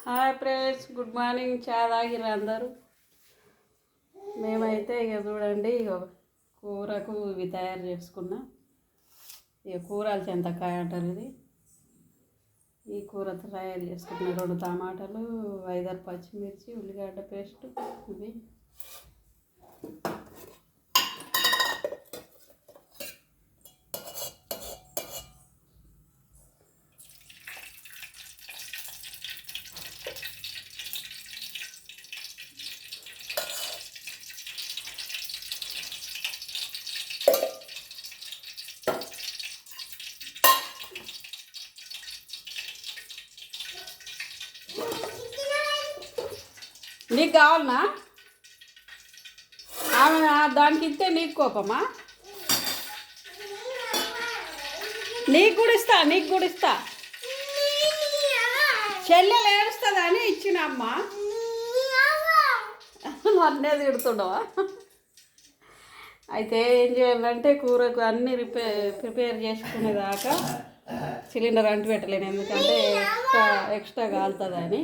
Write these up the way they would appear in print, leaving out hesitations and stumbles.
Hi friends, good morning. చాయ్ తాగిర్రు అందరూ? మేమైతే ఇక చూడండి, ఇక కూరకు ఇవి తయారు చేసుకున్నా. ఇక కూరలు చింతకాయ అంటారు ఇది. ఈ కూర తయారు చేసుకున్న 2 టమాటాలు, 5 పచ్చిమిర్చి, ఉల్లిగడ్డ పేస్ట్ ఇవి. నీకు కావాలనా? ఆమె దానికి ఇస్తే నీకు కోపమా? నీకు కూడా ఇస్తా. చెల్లెలు ఏడుస్తుంది అని ఇచ్చిన అమ్మ. నన్నే తిడుతుండవా? అయితే ఏం చేయాలంటే కూరకు అన్నీ ప్రిపేర్ చేసుకునేదాకా సిలిండర్ అంటు పెట్టలేను, ఎందుకంటే ఎక్స్ట్రా కాలుతుందని.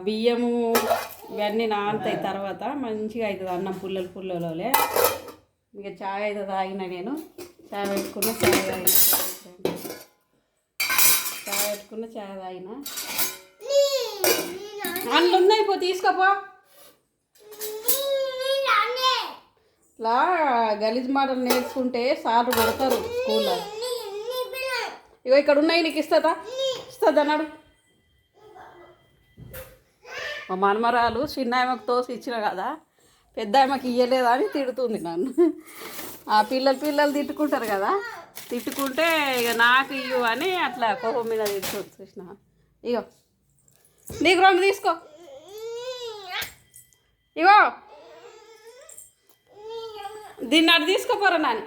బియ్యము ఇవన్నీ నానతాయి, తర్వాత మంచిగా అవుతుంది అన్నం పుల్లలోలే. ఇక చాయ్ అయితే తాగిన, నేను చాయ్ పెట్టుకున్న చాయ్ తాగిన. అందులో ఉన్నాయి, పో తీసుకోపో. ఇట్లా గలీజ్ మాటలు నేర్చుకుంటే సార్లు కొడతారు స్కూల్లో. ఇగో ఇక్కడ ఉన్నాయి, నీకు ఇస్తుందా అన్నాడు. మా మనమరాలు చిన్న ఆమెకు తోసి ఇచ్చిన కదా, పెద్ద ఆమెకి ఇయ్యలేదా అని తిడుతుంది నన్ను. ఆ పిల్లలు తిట్టుకుంటారు కదా, తిట్టుకుంటే ఇక నాకు ఇయ్యు అని అట్లా కోపం మీద తిట్టుకోవచ్చు. చూసిన ఇగో నీకు 2 తీసుకో. ఇగో దీన్ని అటు తీసుకోపోరా నాని.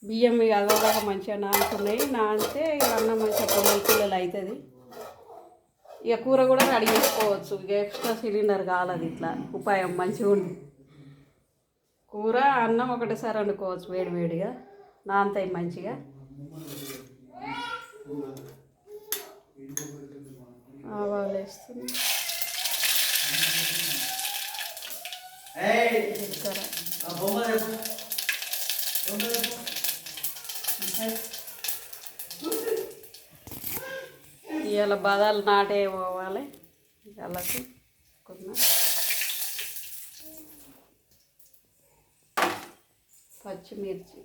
బియ్యం ఇక అదొక మంచిగా నానుతున్నాయి. నానితే ఇక అన్నం మంచిగా పుల్లలు అవుతుంది. ఇక కూర కూడా రెడీ చేసుకోవచ్చు. ఇక ఎక్స్ట్రా సిలిండర్ కాలేదు. ఇట్లా ఉపాయం మంచిగా ఉంది. కూర అన్నం ఒకటేసారి వండుకోవచ్చు, వేడివేడిగా నానతాయి మంచిగా. ఆవాలు వేస్తుంది, ఇవాళ బదాలు నాటే పోవాలి. వాళ్ళకి పచ్చిమిర్చి,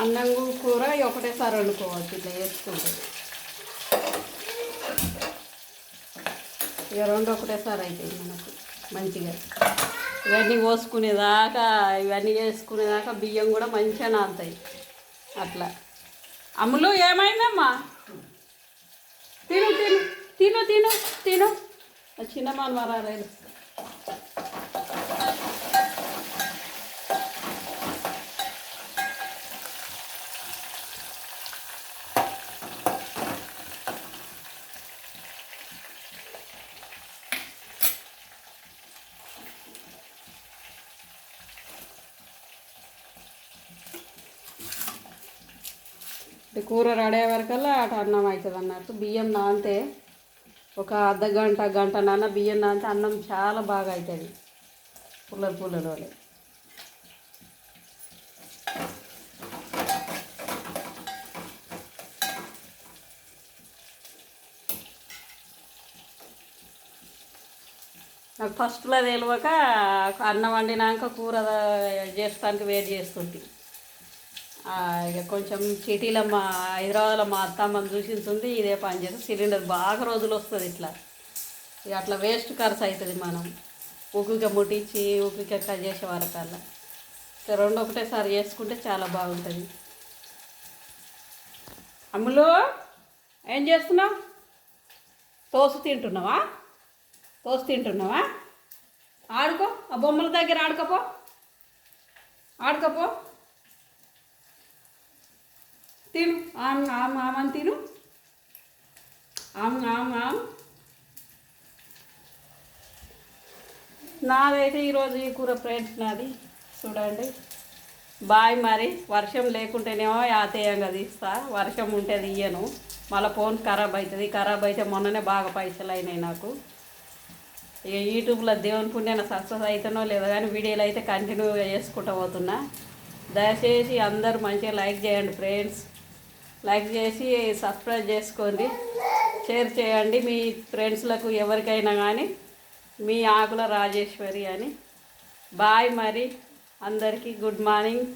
అన్నం కూర ఒకటేసారి వండుకోవచ్చు ఇట్లా వేసుకుంటే. ఇక 2 ఒకటేసారి అవుతాయి మనకు మంచిగా. ఇవన్నీ పోసుకునేదాకా, ఇవన్నీ చేసుకునేదాకా బియ్యం కూడా మంచిగా నానుతాయి. అట్లా అమ్ములు ఏమైందమ్మా? తిను తిను తిను తిను తిను చిన్న మనమరాలు. కూర రెడీ అయ్యే వరకల్లా అటు అన్నం అవుతుంది అన్నట్టు. బియ్యం నానితే ఒక గంట నాన్న బియ్యం నానితే అన్నం చాలా బాగా అవుతుంది, పుల్లలు. నాకు ఫస్ట్లో తెలియక అన్నం వండినాక కూర చేస్తానికి వేడి చేస్తుంది. ఇక కొంచెం సిటీలో హైదరాబాద్లో మా అత్తమ్మని చూసింది, ఇదే పని చేస్తుంది. సిలిండర్ బాగా రోజులు వస్తుంది ఇట్లా. ఇక అట్లా వేస్ట్ ఖర్చు అవుతుంది. మనం ఉక్కుగా ముట్టించి ఉక్కుగా కట్ చేసే వరకల్లా 2 ఒకటేసారి చేసుకుంటే చాలా బాగుంటుంది. అమ్ములు ఏం చేస్తున్నావు? తోసు తింటున్నావా? తోసు తింటున్నావా? ఆడుకో, ఆ బొమ్మల దగ్గర ఆడుకోపో, ఆడుకోపో. తిను, ఆమ్ ఆమ్ ఆమని తిను, ఆమ్ ఆమ్ ఆమ్. నాదైతే ఈరోజు ఈ కూర ఫ్రెండ్స్ నాది చూడండి. బాయ్. మరి వర్షం లేకుంటేనేమో యాతేయంగా తీస్తా, వర్షం ఉంటే తీయను, మళ్ళీ ఫోన్ ఖరాబ్ అవుతుంది. ఖరాబ్ అయితే మొన్ననే బాగా పైసలు అయినాయి నాకు. ఇక యూట్యూబ్లో దేవుని పుణ్యాన సక్సెస్ అవుతానో లేదో కానీ వీడియోలు అయితే కంటిన్యూగా చేసుకుంటూ పోతున్నా. దయచేసి అందరూ మంచిగా లైక్ చేయండి ఫ్రెండ్స్. లైక్ చేసి సబ్స్క్రైబ్ చేసుకోండి, షేర్ చేయండి మీ ఫ్రెండ్స్లకు ఎవరికైనా కానీ. మీ ఆకుల రాజేశ్వరి అని. బాయ్. మరి అందరికీ గుడ్ మార్నింగ్.